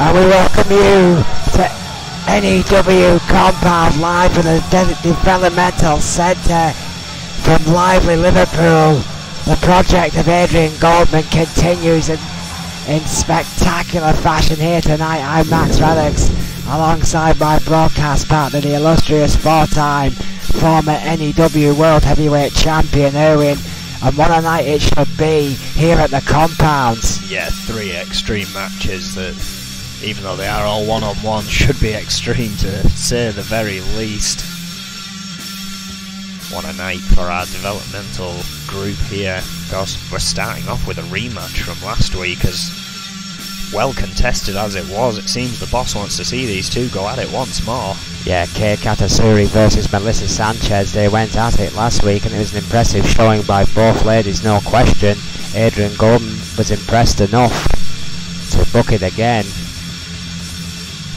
And we welcome you to NEW Compound live from the Developmental Centre from lively Liverpool. The project of Adrian Goldman continues in spectacular fashion here tonight. I'm Max Radix, alongside my broadcast partner, the illustrious four-time former NEW World Heavyweight Champion Erwin. And what a night it should be here at the compounds. Yeah, 3 extreme matches that, even though they are all one-on-one, should be extreme to say the very least. What a night for our developmental group here. Of course, we're starting off with a rematch from last week, as well contested as it was. It seems the boss wants to see these two go at it once more. Yeah, Katsuyori versus Melissa Sanchez. They went at it last week and it was an impressive showing by both ladies, no question. Adrian Golden was impressed enough to book it again.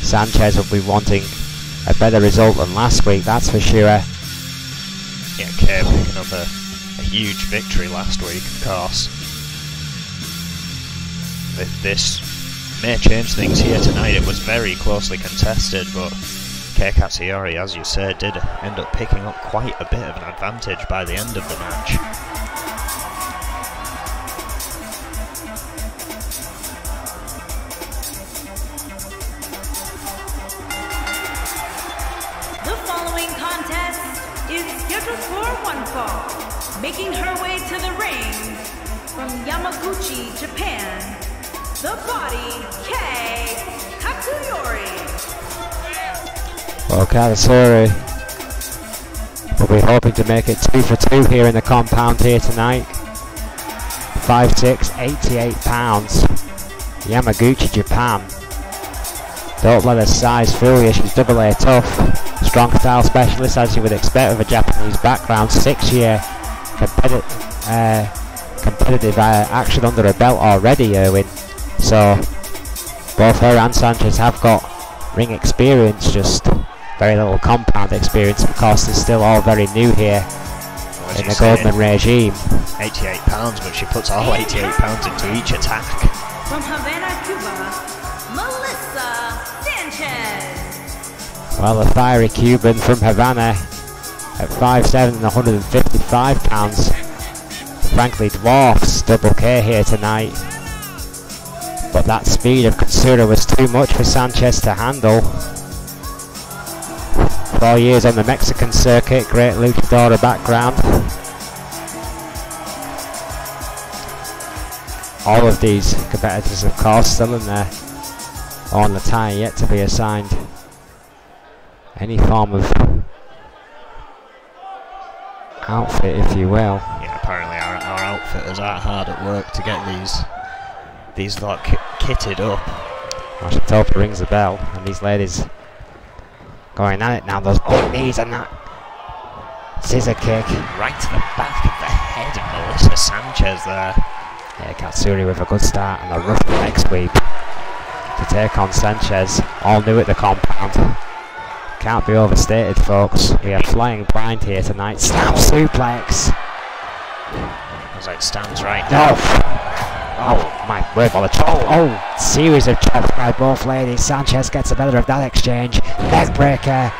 Sanchez will be wanting a better result than last week, that's for sure. Yeah, Kay picking up a huge victory last week, of course. This may change things here tonight. It was very closely contested, but Katsuyori, as you said, did end up picking up quite a bit of an advantage by the end of the match. The following contest is scheduled for one fall. Making her way to the ring from Yamaguchi, Japan, the Body, Katsuyori. Well, Katsuyori will be hoping to make it 2 for 2 here in the compound here tonight. 5'6", 88 pounds. Yamaguchi, Japan. Don't let her size fool you, she's double A tough. Strong style specialist, as you would expect with a Japanese background. 6-year competitive action under her belt already, Erwin. So both her and Sanchez have got ring experience, just very little compound experience because they're still all very new here in the Goldman regime. 88 pounds, but she puts all 88 pounds into each attack. From Havana, Cuba, Melissa Sanchez. Well, the fiery Cuban from Havana at 5'7" and 155 pounds. Frankly dwarfs Double K here tonight. But that speed of Katsuyori was too much for Sanchez to handle. 4 years on the Mexican circuit, great luchadora background. All of these competitors, of course, still in there on the tie, yet to be assigned any form of outfit, if you will. Yeah, apparently our outfitters are hard at work to get these lot kitted up. Yamashita rings the bell, and these ladies going at it now. Those big knees and that scissor kick right to the back of the head of Melissa Sanchez there. Yeah, Katsuyori with a good start and a rough leg sweep to take on Sanchez. All new at the compound. Can't be overstated, folks. We are flying blind here tonight. Snap suplex. As it stands right now. Oh my word, what a chop. Oh, series of chops by both ladies. Sanchez gets the better of that exchange. Neck breaker.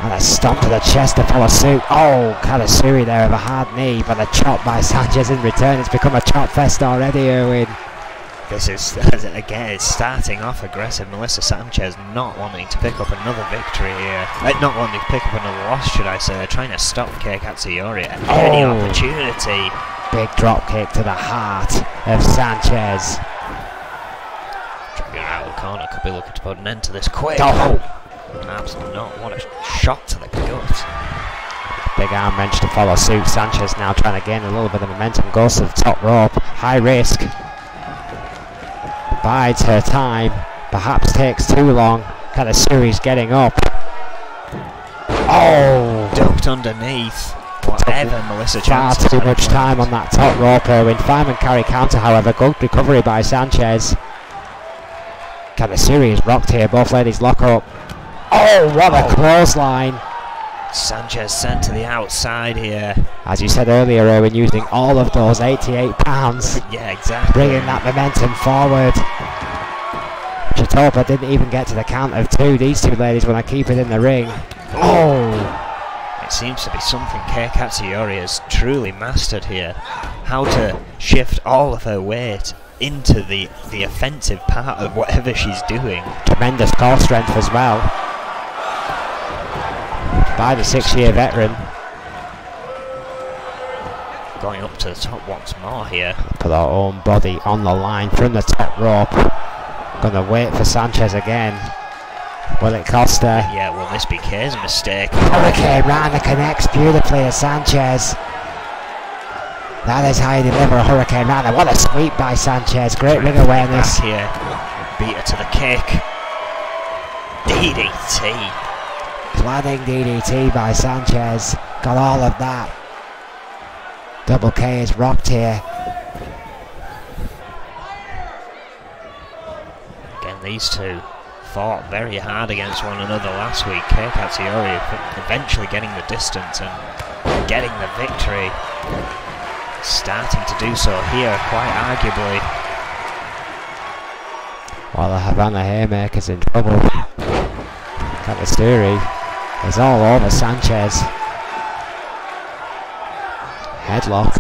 And a stomp to the chest to follow suit. Oh, Katsuyori there with a hard knee, but a chop by Sanchez in return. It's become a chop fest already, Erwin. This is, again, it's starting off aggressive. Melissa Sanchez not wanting to pick up another victory here. Not wanting to pick up another loss, should I say. They're trying to stop Katsuyori at any opportunity. Big drop kick to the heart of Sanchez. Trying to get out of the corner. Could be looking to put an end to this quick. Oh! Absolutely not. What a shot to the gut. Big arm wrench to follow suit. Sanchez now trying to gain a little bit of momentum. Goes to the top rope. High risk. Bides her time. Perhaps takes too long. Katsuyori's getting up. Oh! Ducked underneath. Whatever Melissa Far Sanchez. too much time on that top rope, Erwin. Fireman carry counter, however. Good recovery by Sanchez. Katsuyori is rocked here. Both ladies lock up. Oh, what a clothesline. Sanchez sent to the outside here. As you said earlier, Erwin, using all of those 88 pounds. Yeah, exactly. Bringing that momentum forward. Chitopa didn't even get to the count of 2. These two ladies want to keep it in the ring. Oh! It seems to be something Kei Katsuyori has truly mastered here. How to shift all of her weight into the offensive part of whatever she's doing. Tremendous core strength as well by the 6-year veteran. Going up to the top once more here. Put our own body on the line from the top rope. Gonna wait for Sanchez again. Will it cost her? Yeah, will this be Kei's mistake? Hurricane Rana connects beautifully to Sanchez. That is how you deliver a Hurricane Rana. What a sweep by Sanchez. Great ring awareness. Back here. Beat her to the kick. DDT. Planning DDT by Sanchez. Got all of that. Double K is rocked here. Again, these two fought very hard against one another last week. Kei Katsuyori eventually getting the distance and getting the victory. Starting to do so here, quite arguably. While the Havana Haymaker's in trouble. Katsuyori is all over Sanchez. Headlock.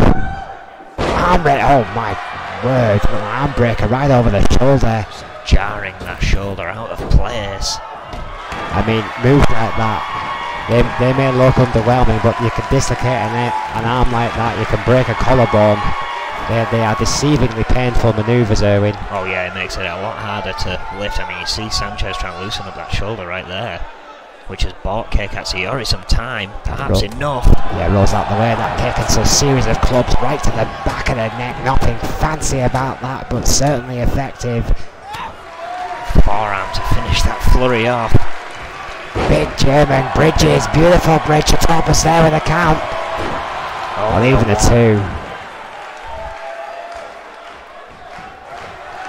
Oh my word. Arm breaker right over the shoulder. Jarring that shoulder out of place. I mean, moves like that, they may look underwhelming, but you can dislocate an arm like that, you can break a collarbone. They are deceivingly painful manoeuvres, Erwin. Oh yeah, it makes it a lot harder to lift. I mean, you see Sanchez trying to loosen up that shoulder right there, which has bought Kei Katsuyori some time, perhaps enough. Yeah, rolls out the way, that kick, and so a series of clubs right to the back of the neck. Nothing fancy about that, but certainly effective. Forearm to finish that flurry off. Big German bridges, beautiful bridge. Chitopa's there with a count. Oh, or even a 2.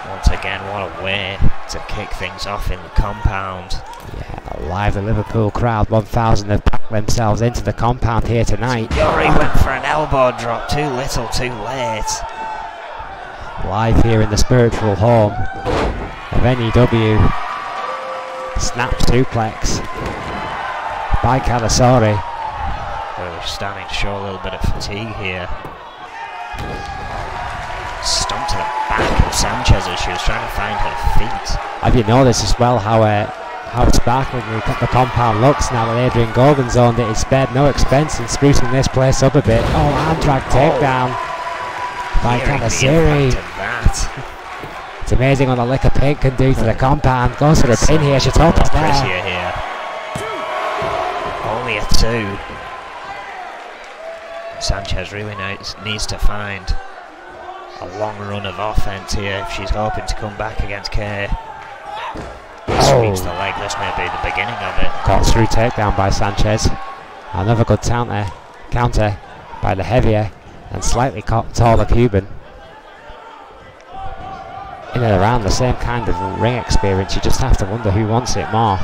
Once again, what a way to kick things off in the compound. Yeah, a lively Liverpool crowd, 1,000 have packed themselves into the compound here tonight. Yori went for an elbow drop, too little, too late. Live here in the spiritual home of NEW. Snap suplex by Katsuyori. Really starting to show a little bit of fatigue here. Stomp to the back of Sanchez as she was trying to find her feet. Have you noticed as well how sparklingly the compound looks now that Adrian Gorgon's owned it? It's spared no expense in sprucing this place up a bit. Oh, arm drag takedown by Katsuyori. It's amazing what a lick of paint can do to the compound. Goes for a pin here. Chitopa's there. Here. Only a 2. Sanchez really needs to find a long run of offense here if she's hoping to come back against Kei. Sweeps the leg. This may be the beginning of it. Got through takedown by Sanchez. Another good counter by the heavier and slightly taller Cuban. In and around the same kind of ring experience, you just have to wonder who wants it more.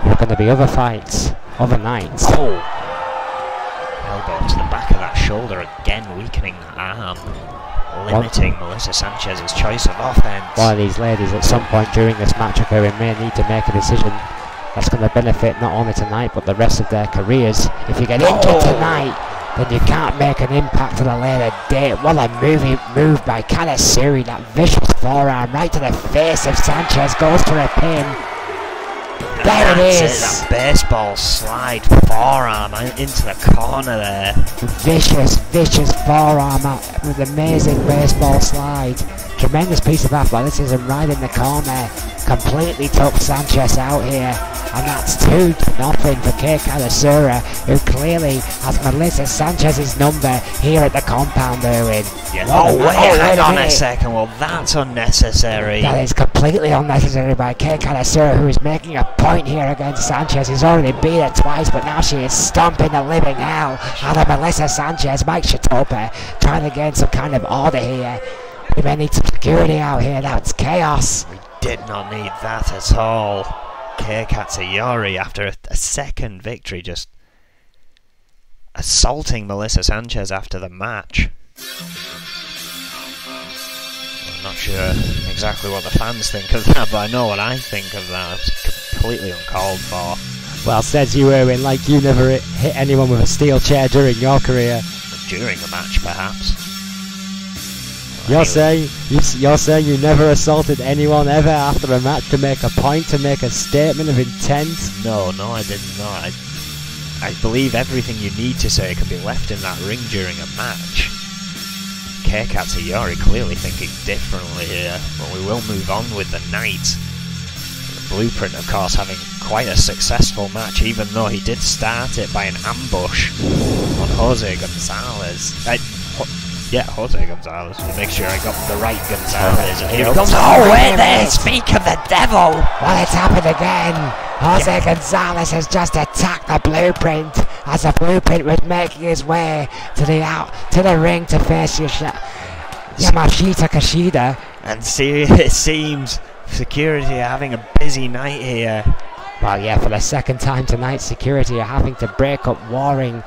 There are going to be other fights, other nights. Oh! Elbow to the back of that shoulder, again weakening the arm, limiting Melissa Sanchez's choice of offense. One of these ladies at some point during this match occurring may need to make a decision that's going to benefit not only tonight but the rest of their careers. If you get injured tonight, then you can't make an impact at a later date. What a move by Katsuyori. That vicious forearm right to the face of Sanchez. Goes for a pin. There it is. That baseball slide forearm into the corner there. Vicious forearm with amazing baseball slide. Tremendous piece of athleticism right in the corner. Completely took Sanchez out here. And that's 2-0 for Kei Katsuyori, who clearly has Melissa Sanchez's number here at the compound, Erwin. Yeah. Hang on a second. Well, that's unnecessary. That is completely unnecessary by Kei Katsuyori, who is making a point here against Sanchez. He's already beat her twice, but now she is stomping the living hell out of Melissa Sanchez. Mike Chitopa trying to gain some kind of order here. We may need some security out here. That's chaos. We did not need that at all. Kei Katsuyori, after a second victory, just assaulting Melissa Sanchez after the match. Not sure exactly what the fans think of that, but I know what I think of that. It's completely uncalled for. Well, says you, Erwin, like you never hit anyone with a steel chair during your career. During the match, perhaps. You're saying you never assaulted anyone ever after a match to make a point, to make a statement of intent? No, I did not. I believe everything you need to say can be left in that ring during a match. Katsuyori clearly thinking differently here, but we will move on with the night. The Blueprint, of course, having quite a successful match, even though he did start it by an ambush on Jose Gonzalez. Jose Gonzalez, to make sure I got the right Gonzalez. And here comes. Oh, wait there! Speak of the devil! Well, it's happened again! Jose Gonzalez has just attacked the Blueprint as the Blueprint was making his way to the ring to face Yamashita Kushida. And it seems security are having a busy night here. Well, yeah, for the second time tonight, security are having to break up warring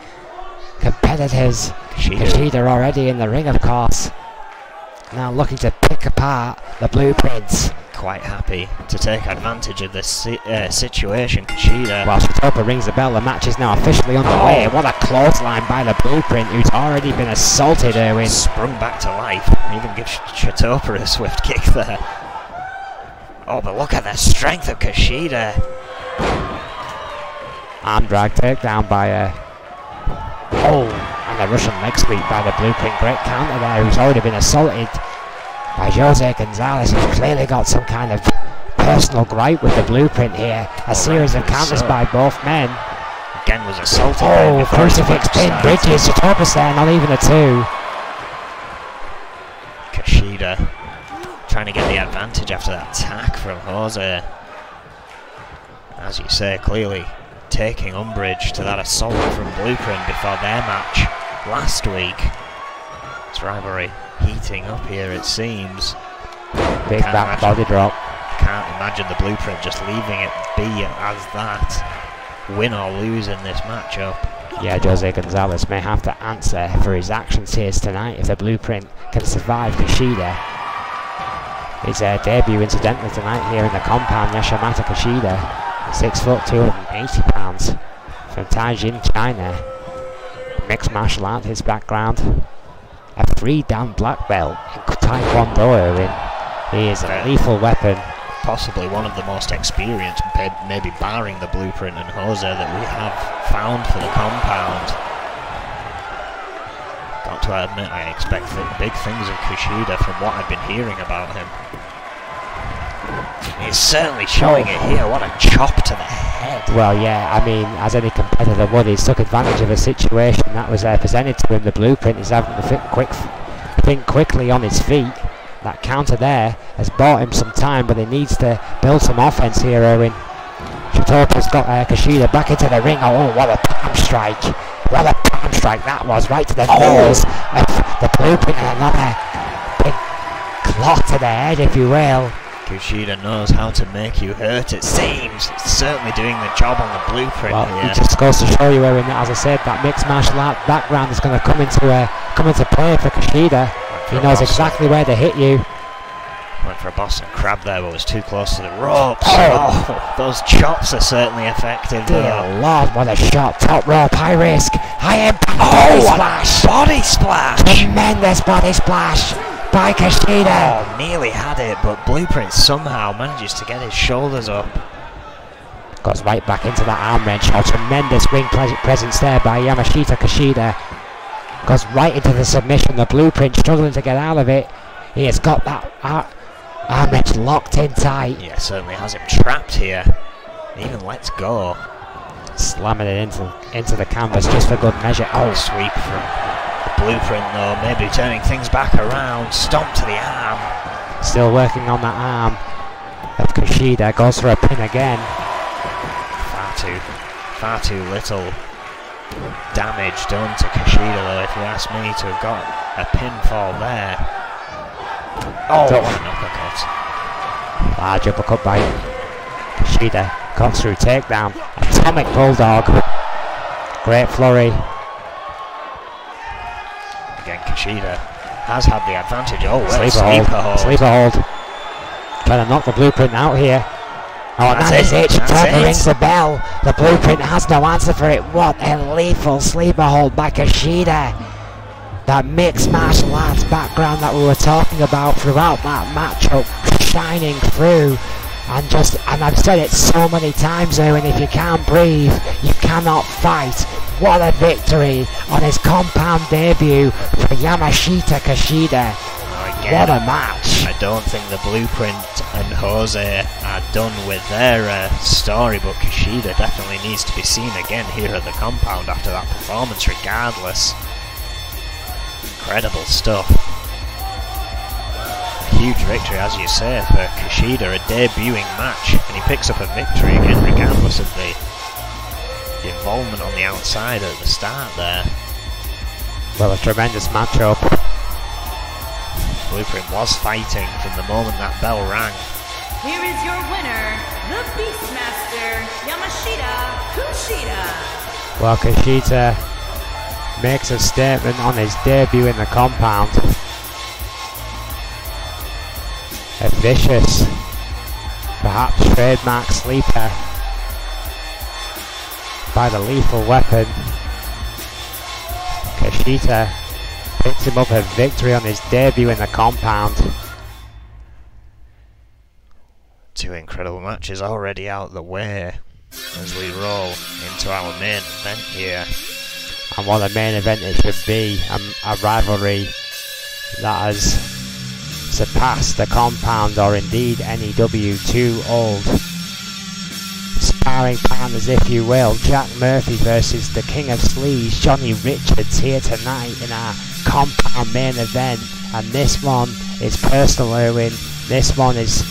competitors. Kushida already in the ring, of course. Now looking to pick apart the Blueprints. Quite happy to take advantage of this situation, Kushida. While Shitopa rings the bell, the match is now officially underway. What a clothesline by the Blueprint, who's already been assaulted, Erwin. Sprung back to life. Even gives Shitopa a swift kick there. Oh, but look at the strength of Kushida. Arm drag takedown by and a Russian leg sweep by the Blueprint. Great counter there, who's already been assaulted by Jose Gonzalez. He's clearly got some kind of personal gripe with the Blueprint here. A series of counters by both men. Again was assaulted. Oh, crucifix pin bridges. Shitopa's there, not even a 2. Kushida trying to get the advantage after that attack from Jose. As you say, clearly taking umbrage to that assault from Blueprint before their match last week. This rivalry heating up here, it seems. Big back body drop. Can't imagine the Blueprint just leaving it be as that. Win or lose in this matchup. Yeah, Jose Gonzalez may have to answer for his actions here tonight if the Blueprint can survive Kushida. His debut incidentally tonight here in the compound, Yamashita Kushida. 6 foot, 280 pounds, from Taijin, China. Mixed martial art, his background. A 3-dan black belt in Taekwondo, Erwin. He is a lethal weapon. Possibly one of the most experienced, maybe barring the Blueprint and Jose, that we have found for the compound. Got to admit, I expect big things of Kushida from what I've been hearing about him. He's certainly showing it here. What a chop to the head. Well, yeah, I mean, as any competitor would, he's took advantage of a situation that was presented to him. The Blueprint is having to think quickly on his feet. That counter there has bought him some time, but he needs to build some offense here, Erwin. Shitopa's got Kushida back into the ring. Oh, what a palm strike. What a palm strike that was, right to the nose of the Blueprint, and another big clot to the head, if you will. Kushida knows how to make you hurt, it seems. It's certainly doing the job on the Blueprint here. It just goes to show you, Erwin, that, as I said, that mixed martial art background is going to come into play for Kushida. He knows exactly where to hit you. Went for a Boston Crab there, but was too close to the ropes. Oh, those chops are certainly effective. Dear Lord, what a shot. Top rope, high risk, high impact, body splash. Body splash. Tremendous body splash by Kushida. Oh, nearly had it, but Blueprint somehow manages to get his shoulders up. Goes right back into that arm wrench. Oh, tremendous ring presence there by Yamashita Kushida. Goes right into the submission. The Blueprint struggling to get out of it. He has got that arm wrench locked in tight. Yeah, certainly has him trapped here. He even lets go. Slamming it into the canvas just for good measure. Oh, sweep from the Blueprint though, maybe turning things back around. Stomp to the arm. Still working on that arm of Kushida. Goes for a pin again. Far too little damage done to Kushida though, if you ask me, to have got a pinfall there. Oh, what an uppercut. Large uppercut by Kushida. Cuts through takedown. Atomic Bulldog. Great flurry. Again, Kushida has had the advantage. Oh, well, Sleeper hold. Sleeper hold. Trying to knock the Blueprint out here. Oh, and that is it. Turner rings the bell. The Blueprint has no answer for it. What a lethal sleeper hold by Kushida. That mixed martial arts background that we were talking about throughout that matchup shining through. And I've said it so many times, Owen, if you can't breathe, you cannot fight. What a victory on his compound debut for Yamashita Kushida. What a match. I don't think the Blueprint and Jose are done with their story, but Kushida definitely needs to be seen again here at the compound after that performance regardless. Incredible stuff. A huge victory, as you say, for Kushida, a debuting match, and he picks up a victory again regardless of the involvement on the outside at the start there. Well, a tremendous matchup. Blueprint was fighting from the moment that bell rang. Here is your winner, the Beastmaster, Yamashita Kushida. Well, Kushida makes a statement on his debut in the compound. A vicious, perhaps trademark sleeper by the lethal weapon. Kushida picks him up a victory on his debut in the compound. Two incredible matches already out the way as we roll into our main event here. And what a main event it should be, a rivalry that has surpassed the compound, or indeed NEW, two old sparring partners, if you will. Jack Murphy versus the King of Sleaze, Johnny Richards, here tonight in our compound main event. And this one is personal, Erwin. This one is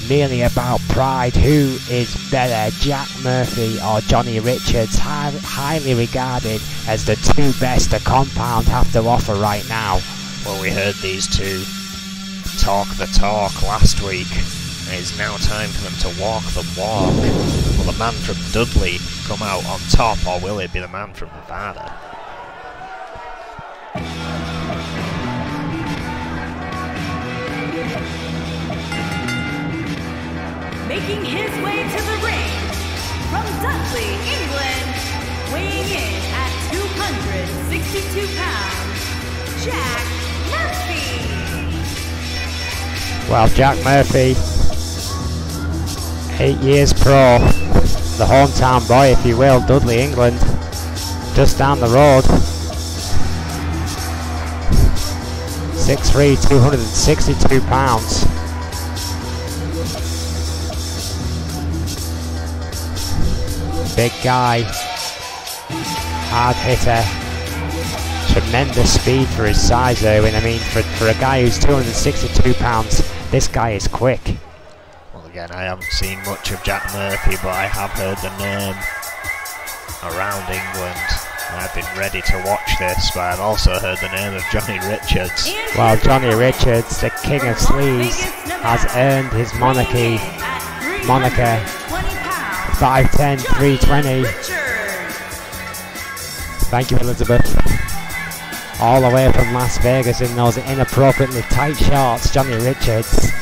merely about pride. Who is better, Jack Murphy or Johnny Richards? Highly regarded as the two best the compound have to offer right now. Well, we heard these two talk the talk last week. It's now time for them to walk the walk. Will the man from Dudley come out on top, or will it be the man from Nevada? Making his way to the ring from Dudley, England, weighing in at 262 pounds, Jack Murphy. Well, Jack Murphy, 8 years pro, the hometown boy, if you will, Dudley, England, just down the road. 6'3", 262 pounds. Big guy, hard hitter, tremendous speed for his size, Owen. I mean, for a guy who's 262 pounds, this guy is quick. Well, again, I haven't seen much of Jack Murphy, but I have heard the name around England. I've been ready to watch this, but I've also heard the name of Johnny Richards. Well, Johnny Richards, the King of Sleaze, has earned his moniker 5'10", 320. Thank you, Elizabeth. All the way from Las Vegas in those inappropriately tight shorts, Johnny Richards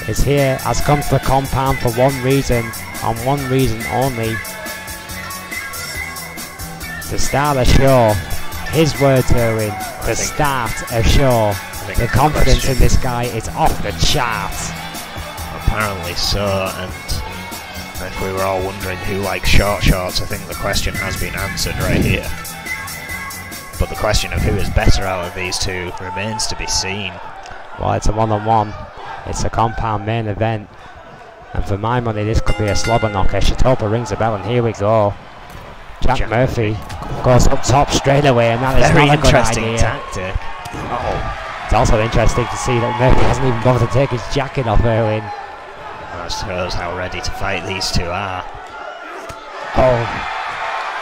is here, has come to the compound for one reason, and one reason only: to start a show. His words, Erwin, to start a show. The confidence in this guy is off the charts. Apparently so, and if we were all wondering who likes short shorts, I think the question has been answered right here. But the question of who is better out of these two remains to be seen. Well, it's a one-on-one. It's a compound main event. And for my money, this could be a slobber knocker. Shitopa rings the bell, and here we go. Jack Murphy goes up top straight away, and that is very not a good interesting idea. tactic. It's also interesting to see that Murphy hasn't even bothered to take his jacket off, Erwin. That shows how ready to fight these two are.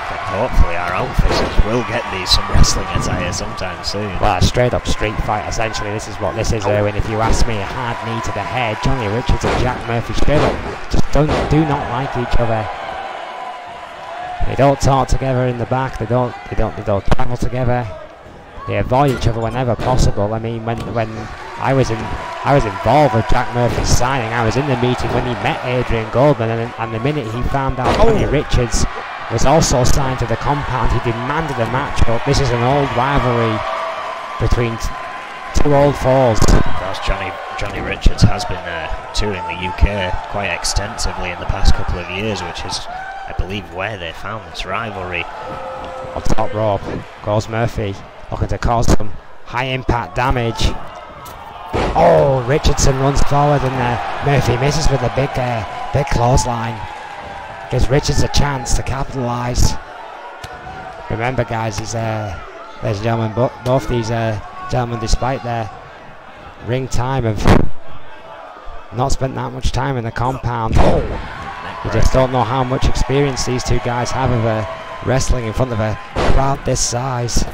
And hopefully our outfitters will get these some wrestling attire sometime soon. Well, a straight up street fight, essentially. This is what this is, Erwin. If you ask me, a hard knee to the head. Johnny Richards and Jack Murphy straight up just do not like each other. They don't talk together in the back. They don't travel together. They avoid each other whenever possible. I mean, when I was involved with Jack Murphy's signing, I was in the meeting when he met Adrian Goldman, and the minute he found out Johnny Richards was also signed to the compound, he demanded a match. But this is an old rivalry between two old foes. Of course, Johnny Richards has been touring the UK quite extensively in the past couple of years, which is, I believe, where they found this rivalry. On top rope goes Murphy, looking to cause some high impact damage. Oh, Richardson runs forward and Murphy misses with a big clothesline. Gives Richards a chance to capitalise. Remember, guys, ladies and gentlemen, both these gentlemen, despite their ring time, have not spent that much time in the compound. You just don't know how much experience these two guys have of wrestling in front of a crowd this size.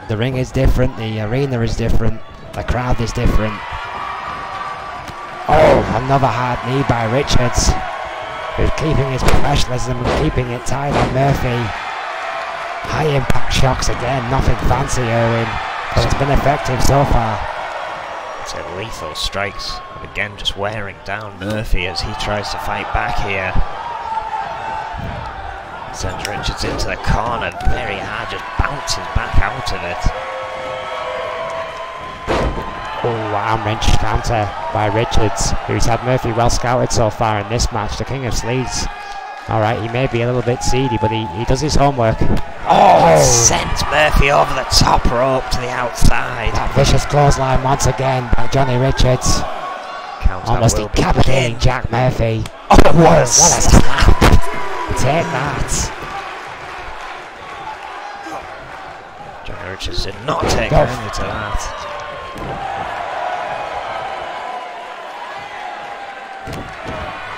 The ring is different, the arena is different, the crowd is different. Oh, another hard knee by Richards, who's keeping his professionalism and keeping it tight on Murphy. High impact shocks again, nothing fancy, Erwin, but it's been effective so far. It's a lethal strikes, again just wearing down Murphy as he tries to fight back here. Sends Richards into the corner very hard, just bounces back out of it. Oh, arm wrench counter by Richards, who's had Murphy well scouted so far in this match, the King of Sleaze. Alright, he may be a little bit seedy, but he does his homework. Oh! Sends Murphy over the top rope to the outside. That vicious clothesline once again by Johnny Richards. Almost decapitating Jack Murphy. Oh, it was! What a slap! Take that. Johnny Richards did not take kindly to that.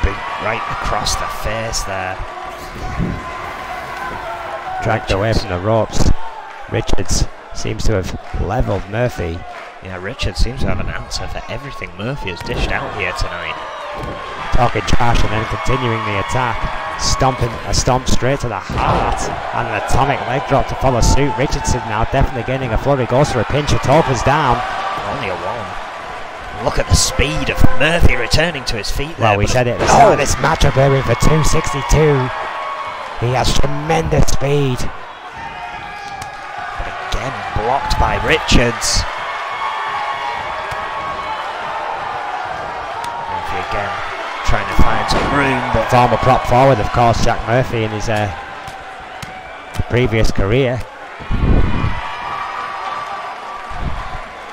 Big right across the face there. Dragged away from the ropes. Richards seems to have levelled Murphy. Yeah, Richards seems to have an answer for everything Murphy has dished out here tonight. Talking trash and then continuing the attack. A stomp straight to the heart. And an atomic leg drop to follow suit. Richardson now definitely getting a flurry. Goes for a pinch. Utopus down. Only a one. Look at the speed of Murphy returning to his feet there. Well, we said it at the start of this matchup, Erwin, for 262. He has tremendous speed. But again, blocked by Richards. Murphy again trying to find some room, but former prop forward, of course, Jack Murphy in his previous career.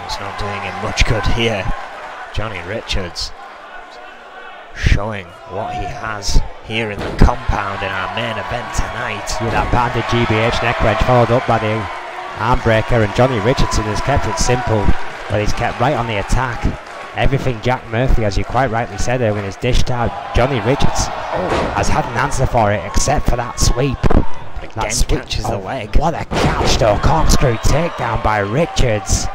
It's not doing him much good here. Johnny Richards showing what he has here in the compound in our main event tonight. With that patented GBH neck wrench followed up by the arm breaker, and Johnny Richardson has kept it simple, but he's kept right on the attack. Everything Jack Murphy, as you quite rightly said, when he's dished out, Johnny Richards has had an answer for it, except for that sweep. Again catches the leg. What a catch though, corkscrew takedown by Richards.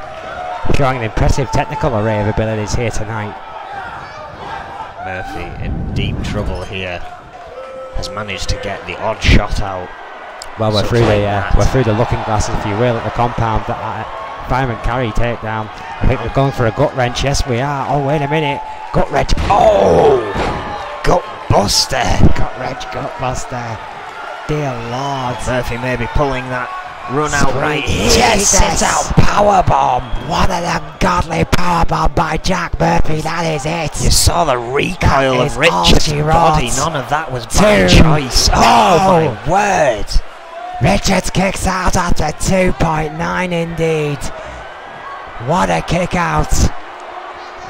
Showing an impressive technical array of abilities here tonight. Murphy in deep trouble here. Has managed to get the odd shot out. Well, we're through the looking glass, if you will, at the compound. That fireman carry takedown. I think we're going for a gut wrench. Yes, we are. Oh, wait a minute. Gut wrench. Oh! Gut buster. Gut wrench, gut buster. Dear Lord. Murphy may be pulling that run out right here. Yes, it's out. Powerbomb. One of them godly powerbomb by Jack Murphy. That is it. You saw the recoil of Richards' body. None of that was by choice. Oh my word. Richards kicks out after 2.9 indeed. What a kick out.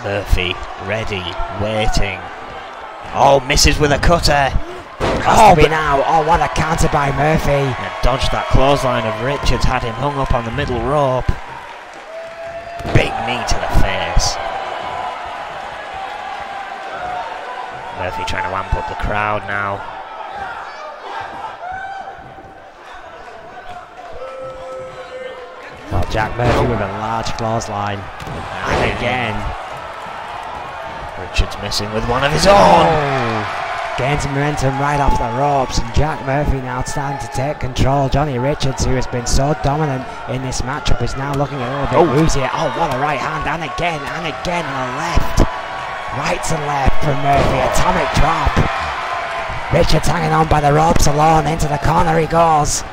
Murphy ready, waiting. Oh, misses with a cutter. Now. Oh, what a counter by Murphy. And dodged that clothesline of Richards, had him hung up on the middle rope. Big knee to the face. Murphy trying to amp up the crowd now. Well, Jack Murphy with a large clothesline. And again. Richards missing with one of his own. gains momentum right off the ropes, and Jack Murphy now starting to take control. Johnny Richards, who has been so dominant in this matchup, is now looking a little bit woozy. Oh, what a right hand, and again on the left. Right to left from Murphy, atomic drop. Richards hanging on by the ropes alone, into the corner he goes.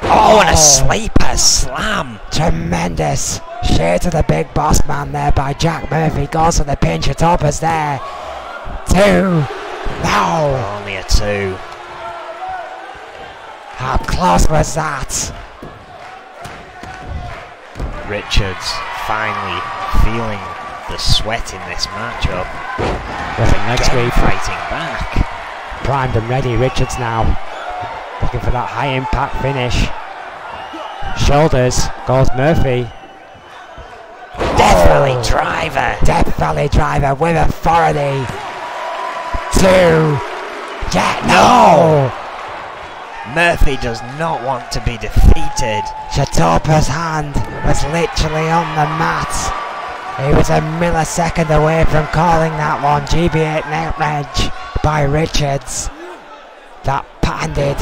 Oh, and a sleeper slam. Tremendous. Share to the big boss man there by Jack Murphy. Goes for the pinch. Topa's there. 2. No. Only a 2. How close was that? Richards finally feeling the sweat in this matchup. Next week, fighting back. Primed and ready. Richards now looking for that high impact finish. Shoulders goes Murphy. Death Valley driver. Death Valley driver with authority. 2. Jack, no! Murphy does not want to be defeated. Chatopa's hand was literally on the mat. He was a millisecond away from calling that one. GB8 net edge by Richards. That patented.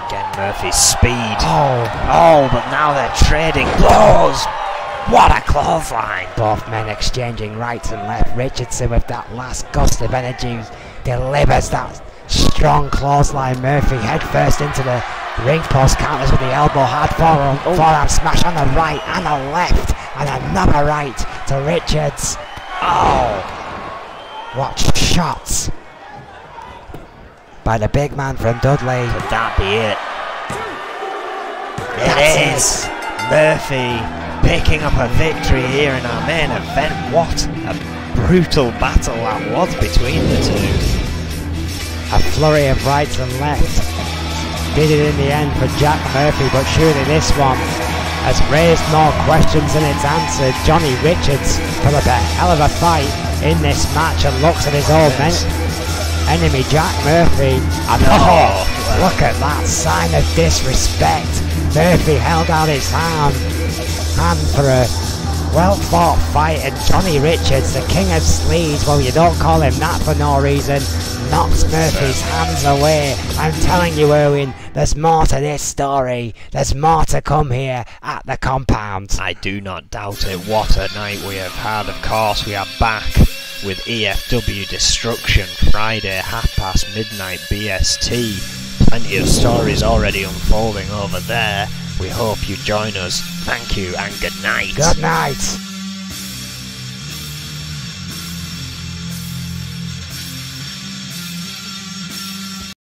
Again, Murphy's speed. Oh, but now they're trading blows. What a clothesline. Both men exchanging right and left. Richardson with that last gust of energy delivers that strong clothesline. Murphy head first into the ring post, counters with the elbow, hard forearm smash on the right and the left, and another right to Richards. What shots by the big man from Dudley. Could that be it? It is. Murphy picking up a victory here in our main event. What a brutal battle that was between the two. A flurry of rights and lefts did it in the end for Jack Murphy, but surely this one has raised more questions than it's answered. Johnny Richards put up a hell of a fight in this match and looks at his old enemy Jack Murphy, and look at that sign of disrespect. Murphy held out his hand for a well-fought fight, and Johnny Richards, the king of sleaze, well, you don't call him that for no reason, knocks Murphy's hands away. I'm telling you, Erwin, there's more to this story. There's more to come here at the compound. I do not doubt it. What a night we have had. Of course, we are back with EFW Destruction Friday, midnight BST. Plenty of stories already unfolding over there. We hope you join us. Thank you and good night. Good night.